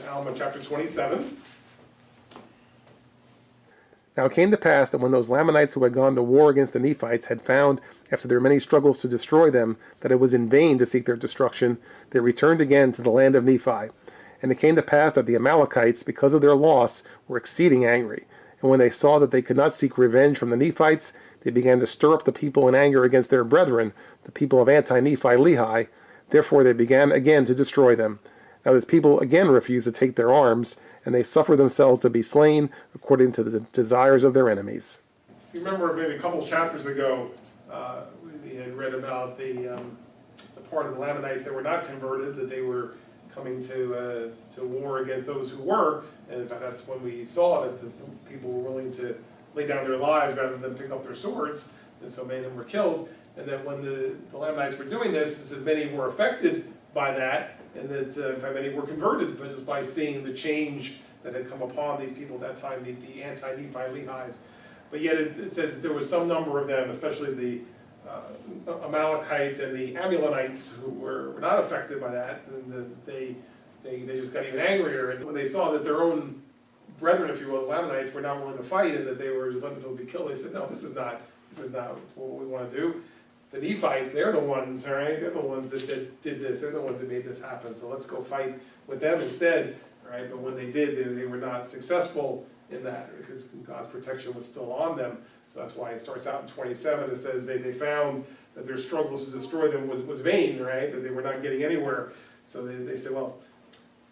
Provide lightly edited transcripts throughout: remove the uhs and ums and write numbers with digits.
Alma chapter 27. Now it came to pass that when those Lamanites who had gone to war against the Nephites had found, after their many struggles to destroy them, that it was in vain to seek their destruction, they returned again to the land of Nephi. And it came to pass that the Amalekites, because of their loss, were exceeding angry. And when they saw that they could not seek revenge from the Nephites, they began to stir up the people in anger against their brethren, the people of Anti-Nephi-Lehi. Therefore they began again to destroy them. Now this people again refused to take their arms, and they suffered themselves to be slain according to the desires of their enemies. If you remember maybe a couple chapters ago, we had read about the part of the Lamanites that were not converted, that they were coming to war against those who were, and in fact that's when we saw that some people were willing to lay down their lives rather than pick up their swords, and so many of them were killed. And that when the Lamanites were doing this, it says many were affected by that, and that in fact many were converted, but just by seeing the change that had come upon these people at that time, the Anti-Nephi-Lehis. But yet it says that there was some number of them, especially the Amalekites and the Ammonites, who were not affected by that, and they just got even angrier. And when they saw that their own brethren, if you will, the Lamanites, were not willing to fight, and that they were just letting themselves be killed, they said, no, this is not what we want to do. The Nephites, they're the ones, all right? They're the ones that did this. They're the ones that made this happen. So let's go fight with them instead, right? But when they did, they were not successful in that because God's protection was still on them. So that's why it starts out in 27. It says they found that their struggles to destroy them was vain, right? That they were not getting anywhere. So they said, well,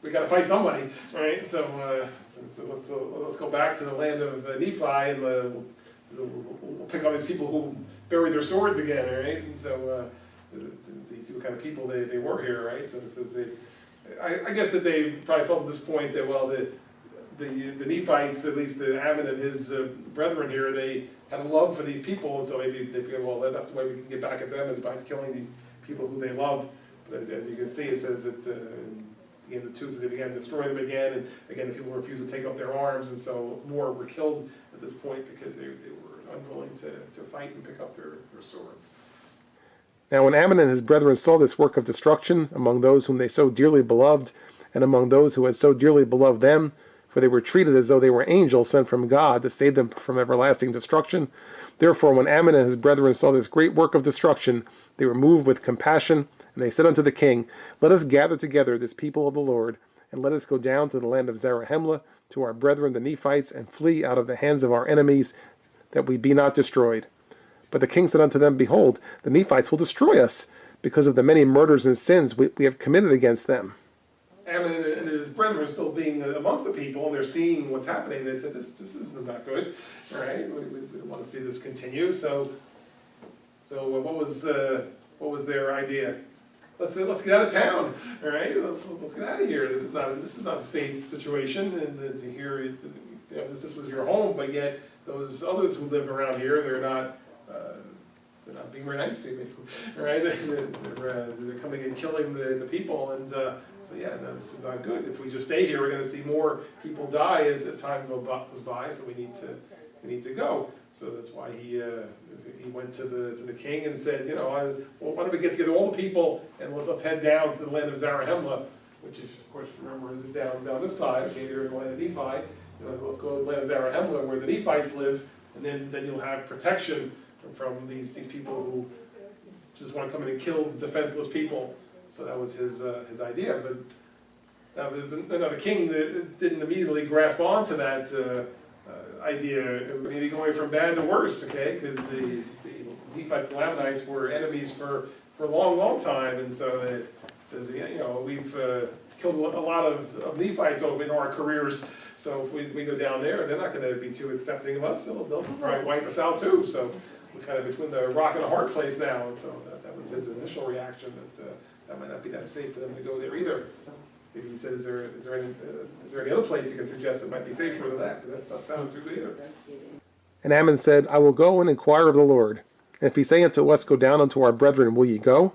we got to fight somebody, right? So let's go back to the land of Nephi and we'll pick on these people who buried their swords again, right? And so you see what kind of people they were here, right? So it says I guess that they probably felt at this point that, well, the Nephites, at least the Ammon and his brethren here, they had a love for these people, and so maybe they figured, well, that's the way we can get back at them, is by killing these people who they love. But as you can see, it says that in the end of 2, so they began to destroy them again, and again the people refused to take up their arms, and so more were killed at this point because they were unwilling to fight and pick up their swords. Now when Ammon and his brethren saw this work of destruction among those whom they so dearly beloved, and among those who had so dearly beloved them, for they were treated as though they were angels sent from God to save them from everlasting destruction. Therefore when Ammon and his brethren saw this great work of destruction, they were moved with compassion, and they said unto the king, Let us gather together this people of the Lord, and let us go down to the land of Zarahemla, to our brethren the Nephites, and flee out of the hands of our enemies, that we be not destroyed. But the king said unto them, Behold, the Nephites will destroy us, because of the many murders and sins we have committed against them. Ammon and his brethren still being amongst the people, and they're seeing what's happening. They said, this is not good, all right? We don't want to see this continue. So what was their idea? Let's get out of town, all right? Let's get out of here. This is not a safe situation, and to hear this was your home, but yet those others who live around here, they're not being very nice to you, basically, right? They're coming and killing the people, and so yeah, no, this is not good. If we just stay here, we're going to see more people die as time goes by. So we need to go. So that's why he went to the king and said, well, why don't we get together all the people and let's head down to the land of Zarahemla, which is, of course, remember, is down this side. Okay, you're in the land of Nephi. Let's go to the land of Zarahemla where the Nephites live, and then you'll have protection from these people who just want to come in and kill defenseless people. So that was his idea. But now the king didn't immediately grasp onto that idea, maybe going from bad to worse, okay? Because the Nephites and Lamanites were enemies for a long time, and so it says, we've killed a lot of Nephites over in our careers. So if we go down there, they're not going to be too accepting of us. They'll probably wipe us out too. So we're kind of between the rock and the hard place now, and so that was his initial reaction, that might not be that safe for them to go there either. Maybe he said, is there any other place you can suggest that might be safer than that? Because that's not sounding too good either. And Ammon said, I will go and inquire of the Lord. And if he say unto us, Go down unto our brethren, will ye go?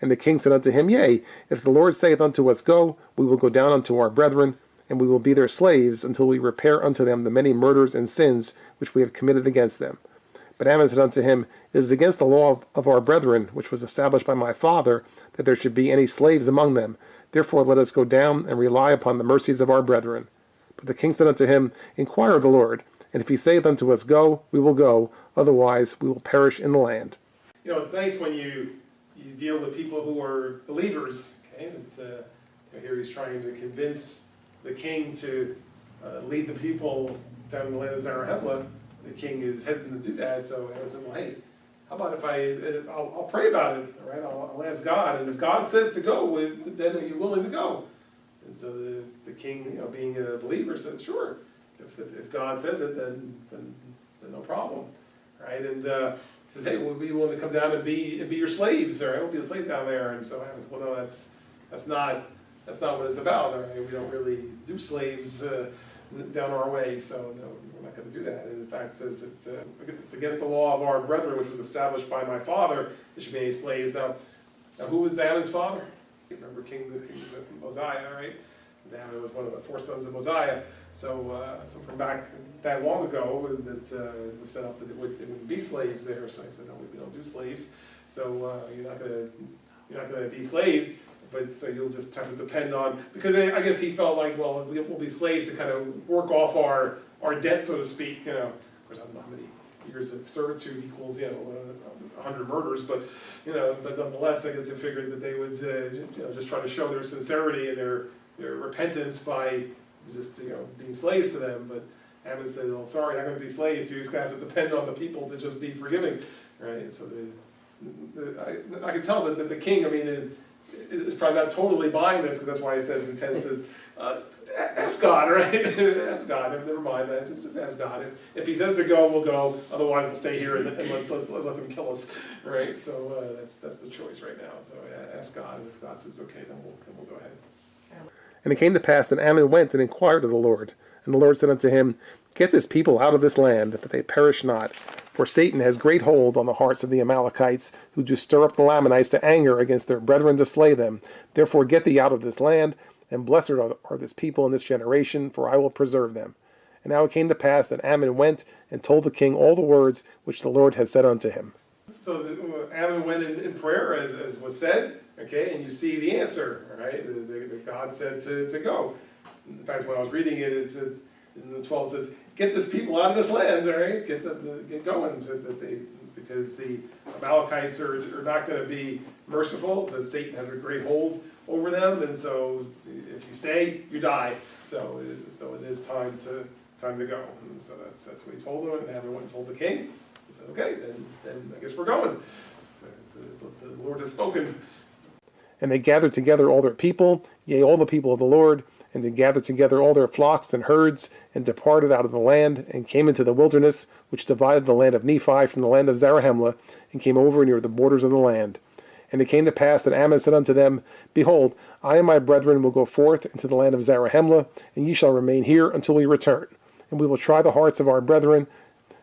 And the king said unto him, Yea, if the Lord saith unto us, Go, we will go down unto our brethren, and we will be their slaves until we repair unto them the many murders and sins which we have committed against them. But Ammon said unto him, It is against the law of our brethren, which was established by my father, that there should be any slaves among them. Therefore let us go down and rely upon the mercies of our brethren. But the king said unto him, Inquire of the Lord, and if he saith unto us, Go, we will go, otherwise we will perish in the land. You know, it's nice when you deal with people who are believers, okay? Here he's trying to convince the king to lead the people down in the land of Zarahemla. The king is hesitant to do that, so I said, well, hey, how about if I'll pray about it, all right? I'll ask God, and if God says to go, then are you willing to go? And so the king, you know, being a believer, says, sure. If God says it, then no problem, right? And he says, hey, we'll be willing to come down and be your slaves, all right? We'll be the slaves down there. And so I said, well, no, that's not what it's about, all right? We don't really do slaves down our way, so no, we're not going to do that. And in fact, it says it's against the law of our brethren, which was established by my father, there should be any slaves. Now who was Ammon's father? You remember King Mosiah, right? Ammon was one of the four sons of Mosiah. So from back that long ago, that was set up that it wouldn't be slaves there. So I said, no, we don't do slaves. So you're not gonna be slaves. But so you'll just have to depend on, because I guess he felt like, well, we'll be slaves to kind of work off our debt, so to speak. You know, of course, I don't know how many years of servitude equals, 100 murders, but but nonetheless, I guess they figured that they would just try to show their sincerity and their repentance by just being slaves to them. But Ammon said, "Oh, sorry, not going to be slaves. You're just going to have to depend on the people to just be forgiving, right?" So I can tell that the king, I mean, is probably not totally buying this, because that's why he says in 10, it says, ask God, right? Ask God, never mind that, just ask God. If he says to go, we'll go, otherwise we'll stay here and let them kill us, right? So that's the choice right now. So ask God, and if God says okay, then we'll go ahead. And it came to pass that Ammon went and inquired of the Lord. And the Lord said unto him, Get this people out of this land, that they perish not. For Satan has great hold on the hearts of the Amalekites, who do stir up the Lamanites to anger against their brethren to slay them. Therefore get thee out of this land, and blessed are this people in this generation, for I will preserve them. And now it came to pass that Ammon went and told the king all the words which the Lord had said unto him. So Ammon went in prayer, as was said, okay, and you see the answer, right? The God said to go. In fact, when I was reading it, it's in the 12 says, "Get this people out of this land, all right? Get going," so that because the Amalekites are not going to be merciful. So Satan has a great hold over them, and so if you stay, you die. So it is time to go. And so that's what he told them, and Ammon went and told the king. He said, "Okay, then I guess we're going. So the Lord has spoken." And they gathered together all their people, yea, all the people of the Lord, and they gathered together all their flocks and herds, and departed out of the land, and came into the wilderness, which divided the land of Nephi from the land of Zarahemla, and came over near the borders of the land. And it came to pass that Ammon said unto them, Behold, I and my brethren will go forth into the land of Zarahemla, and ye shall remain here until we return. And we will try the hearts of our brethren,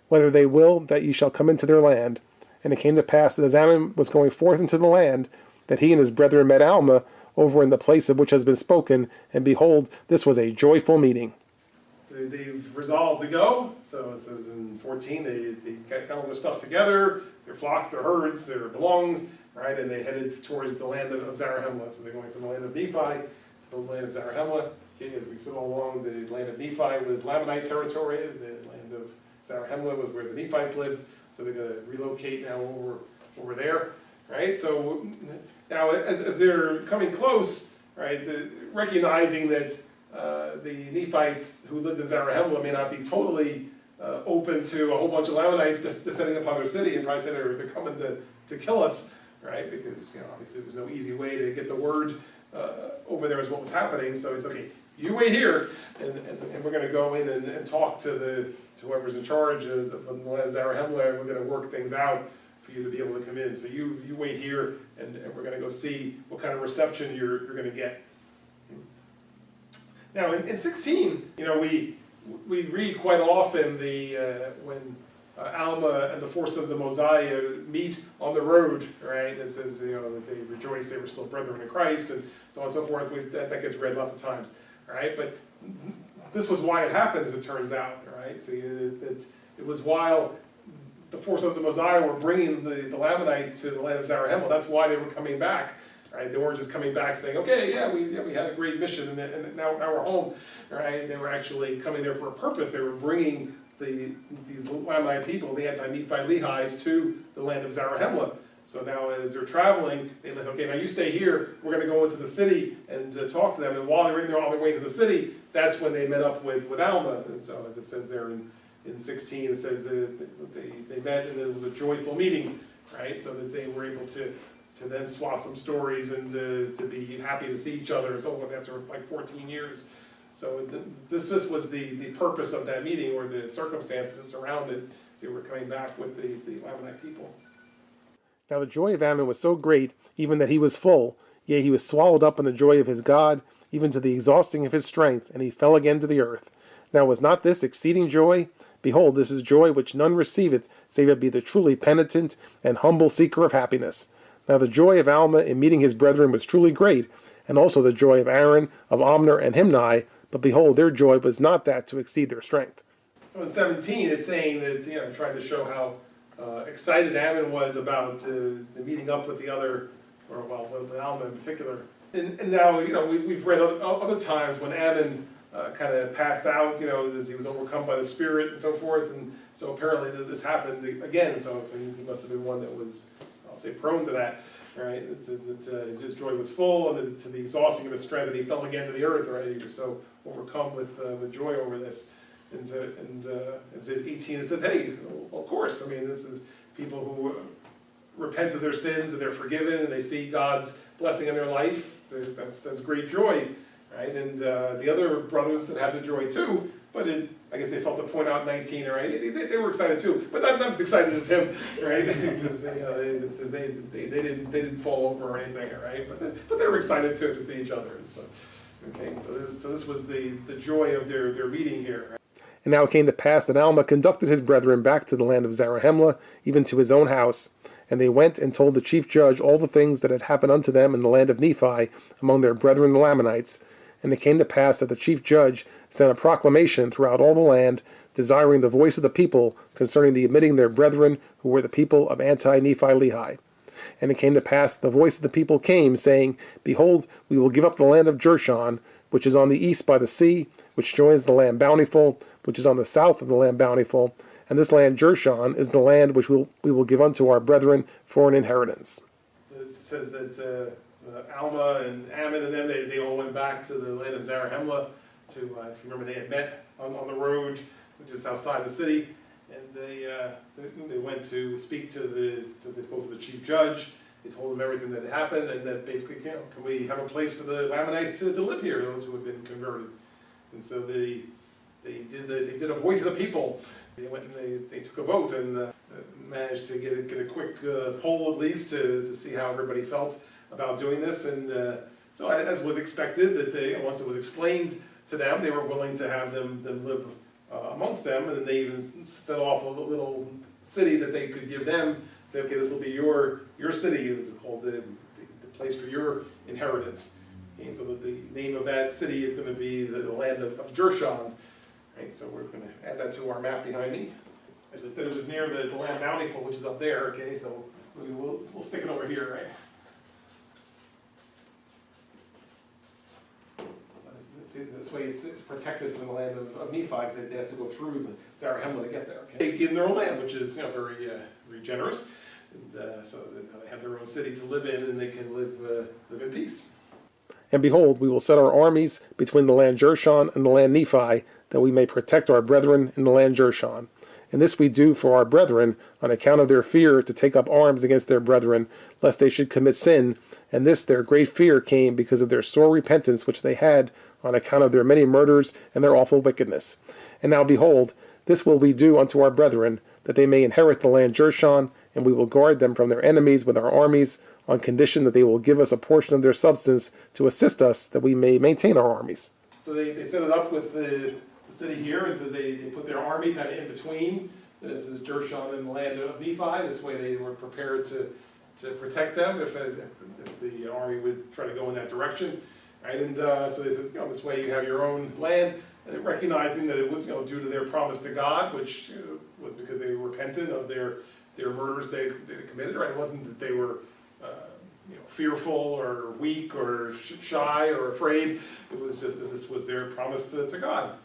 whether they will that ye shall come into their land. And it came to pass that as Ammon was going forth into the land, that he and his brethren met Alma over in the place of which has been spoken, and behold, this was a joyful meeting. They've resolved to go. So it says in 14, they got all their stuff together, their flocks, their herds, their belongings, right? And they headed towards the land of Zarahemla. So they're going from the land of Nephi to the land of Zarahemla. Okay, as we said all along, the land of Nephi was Lamanite territory. The land of Zarahemla was where the Nephites lived. So they're going to relocate now over there, right? So now as they're coming close, right, recognizing that the Nephites who lived in Zarahemla may not be totally open to a whole bunch of Lamanites descending upon their city, and probably say they're coming to kill us, right? Because obviously there was no easy way to get the word over there as what was happening. So he's okay. You wait here, and we're going to go in and talk to whoever's in charge of the land of Zarahemla, and we're going to work things out for you to be able to come in. So you wait here, and we're going to go see what kind of reception you're going to get. Now in 16, we read quite often when Alma and the four sons of Mosiah meet on the road, right? It says that they rejoiced, they were still brethren in Christ, and so on and so forth. That gets read lots of times, right? But this was why it happened, as it turns out, right? So it was while the four sons of Mosiah were bringing the Lamanites to the land of Zarahemla. That's why they were coming back, right? They weren't just coming back saying, okay, yeah, we had a great mission and now we're home, right? They were actually coming there for a purpose. They were bringing these Lamanite people, the Anti-Nephi-Lehis, to the land of Zarahemla. So now as they're traveling, they like, okay, now you stay here, we're going to go into the city and talk to them. And while they're in there on their way to the city, that's when they met up with Alma. And so as it says there in 16, it says that they met and it was a joyful meeting, right? So that they were able to then swap some stories and to be happy to see each other so after like 14 years. So this was the purpose of that meeting, or the circumstances surrounded. So we're coming back with the Lamanite people. Now the joy of Ammon was so great, even that he was full, yea, he was swallowed up in the joy of his God, even to the exhausting of his strength, and he fell again to the earth. Now was not this exceeding joy? Behold, this is joy which none receiveth, save it be the truly penitent and humble seeker of happiness. Now the joy of Alma in meeting his brethren was truly great, and also the joy of Aaron, of Omner, and Himni, but behold, their joy was not that to exceed their strength. So in 17, it's saying that, trying to show how excited Ammon was about the meeting up with the other, with Alma in particular. And now, we've read other times when Ammon kind of passed out, as he was overcome by the Spirit and so forth. And so apparently this happened again. So he must have been one that was, I'll say, prone to that. Right? It says that his joy was full, and to the exhausting of his strength, and he fell again to the earth. Right? He was so overcome with joy over this. And as at 18 it says, hey, well, of course, this is people who repent of their sins and they're forgiven and they see God's blessing in their life. That's great joy, right? And the other brothers that had the joy too, but I guess they felt to point out 19, right? They were excited too, but not as excited as him, right? Because it says they didn't fall over or anything, right? But they were excited too to see each other. So okay, so this was the joy of their meeting here. Right? And now it came to pass that Alma conducted his brethren back to the land of Zarahemla, even to his own house. And they went and told the chief judge all the things that had happened unto them in the land of Nephi, among their brethren the Lamanites. And it came to pass that the chief judge sent a proclamation throughout all the land, desiring the voice of the people concerning the admitting their brethren, who were the people of Anti-Nephi-Lehi. And it came to pass that the voice of the people came, saying, Behold, we will give up the land of Jershon, which is on the east by the sea, which joins the land Bountiful, which is on the south of the land Bountiful, and this land Jershon is the land which we will give unto our brethren for an inheritance. It says that Alma and Ammon and them, they all went back to the land of Zarahemla to, if you remember, they had met on the road, which is outside the city, and they went to speak to the chief judge. They told him everything that had happened, and that basically, can we have a place for the Lamanites to live here, those who have been converted? And so they did a voice of the people. They went and they took a vote and managed to get a quick poll at least to see how everybody felt about doing this. And so as was expected, that once it was explained to them, they were willing to have them live amongst them. And then they even set off a little city that they could give them. Say, okay, this will be your city. It's called the place for your inheritance. Okay, so that the name of that city is going to be the land of Jershon. Right, so we're going to add that to our map behind me. As I said, it was near the land Bountiful, which is up there. Okay, so we'll stick it over here, right? This way it's protected from the land of Nephi. They have to go through the Zarahemla to get there. Okay? They get in their own land, which is very generous. And so they have their own city to live in, and they can live in peace. And behold, we will set our armies between the land Jershon and the land Nephi, that we may protect our brethren in the land Jershon. And this we do for our brethren, on account of their fear to take up arms against their brethren, lest they should commit sin. And this their great fear came because of their sore repentance which they had, on account of their many murders and their awful wickedness. And now behold, this will we do unto our brethren, that they may inherit the land Jershon, and we will guard them from their enemies with our armies, on condition that they will give us a portion of their substance to assist us, that we may maintain our armies. So they set it up with the city here, and so they put their army kind of in between. This is Jershon and the land of Nephi. This way they were prepared to protect them if the army would try to go in that direction. Right? And so they said, this way you have your own land, recognizing that it was due to their promise to God, which was because they repented of their murders they committed. Right? It wasn't that they were fearful or weak or shy or afraid. It was just that this was their promise to God.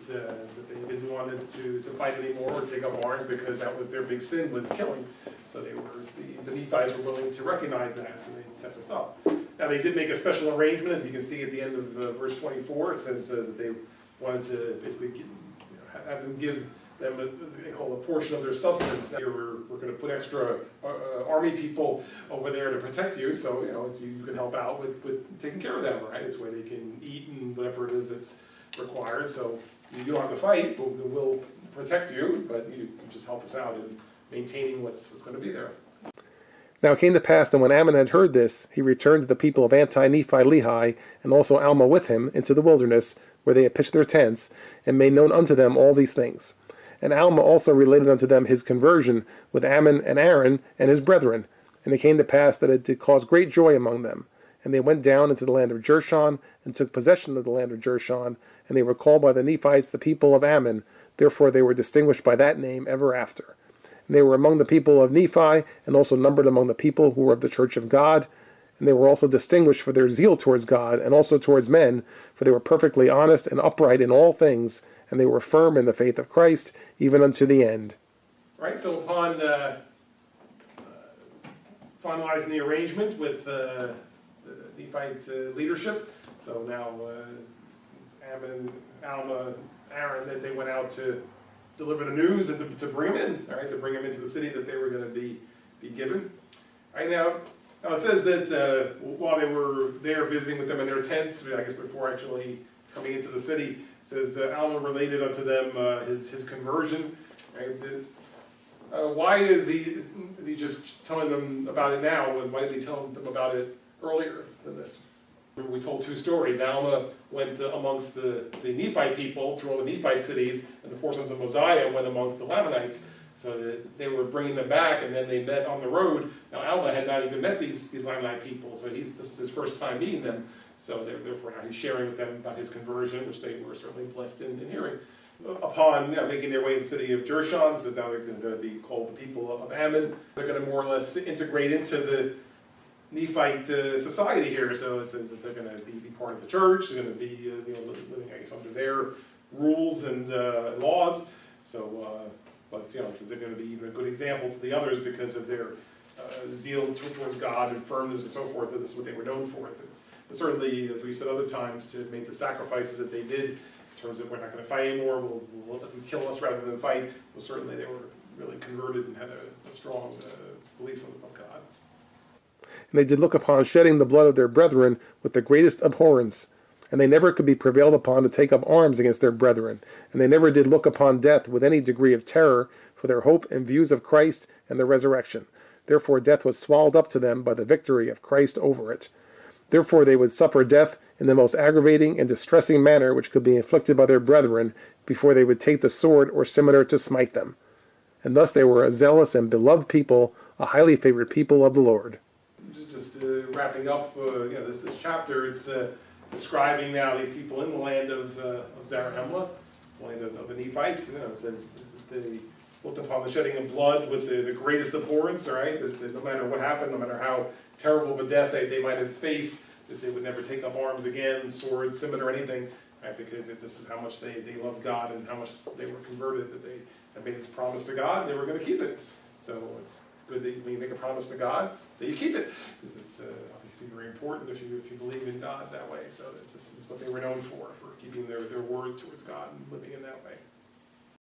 That they didn't want to fight anymore or take up arms because that was their big sin, was killing. So the Nephites were willing to recognize that, so they set this up. Now they did make a special arrangement, as you can see at the end of verse 24. It says that they wanted to basically have them give them they call a portion of their substance. Now we're going to put extra army people over there to protect you, so you can help out with taking care of them, right? It's where they can eat and whatever it is that's required. So you don't have to fight, but we'll protect you, but you just help us out in maintaining what's going to be there. Now it came to pass that when Ammon had heard this, he returned to the people of Anti-Nephi-Lehi, and also Alma with him, into the wilderness, where they had pitched their tents, and made known unto them all these things. And Alma also related unto them his conversion with Ammon and Aaron and his brethren. And it came to pass that it did cause great joy among them. And they went down into the land of Jershon, and took possession of the land of Jershon, and they were called by the Nephites the people of Ammon. Therefore they were distinguished by that name ever after. And they were among the people of Nephi, and also numbered among the people who were of the church of God. And they were also distinguished for their zeal towards God, and also towards men, for they were perfectly honest and upright in all things, and they were firm in the faith of Christ, even unto the end. Right, so upon finalizing the arrangement with the Nephite leadership, so now Ammon, Alma, Aaron, they went out to deliver the news and to bring them in, all right, to bring them into the city that they were going to be given. Right now it says that while they were there visiting with them in their tents, I guess before actually coming into the city, it says Alma related unto them his conversion. Right? Why is he just telling them about it now? Why did he tell them about it earlier than this? We told two stories. Alma went amongst the Nephite people through all the Nephite cities, and the four sons of Mosiah went amongst the Lamanites. So that they were bringing them back, and then they met on the road. Now Alma had not even met these Lamanite people, so this is his first time meeting them. So therefore now he's sharing with them about his conversion, which they were certainly blessed in hearing. Upon making their way in the city of Jershon, it says now they're going to be called the people of Ammon. They're going to more or less integrate into the Nephite society here. So it says that they're going to be part of the church. They're going to be living, I guess, under their rules and laws. So. But it says they're going to be even a good example to the others because of their zeal towards God and firmness and so forth. This is what they were known for. But certainly, as we've said other times, to make the sacrifices that they did, in terms of we're not going to fight anymore, we'll let them kill us rather than fight. So certainly they were really converted and had a strong belief of God. And they did look upon shedding the blood of their brethren with the greatest abhorrence. And they never could be prevailed upon to take up arms against their brethren. And they never did look upon death with any degree of terror, for their hope and views of Christ and the resurrection. Therefore death was swallowed up to them by the victory of Christ over it. Therefore they would suffer death in the most aggravating and distressing manner which could be inflicted by their brethren, before they would take the sword or cimeter to smite them. And thus they were a zealous and beloved people, a highly favored people of the Lord. Just wrapping up this chapter, it's describing now these people in the land of Zarahemla, the land of the Nephites. It says that they looked upon the shedding of blood with the greatest abhorrence, all right? That no matter what happened, no matter how terrible of a death they might have faced, that they would never take up arms again, sword, cimeter, or anything, right? Because this is how much they loved God and how much they were converted, that they had made this promise to God, and they were going to keep it. So it's good that when you make a promise to God, that you keep it. It's obviously very important if you believe in God that way. So this is what they were known for keeping their word towards God and living in that way.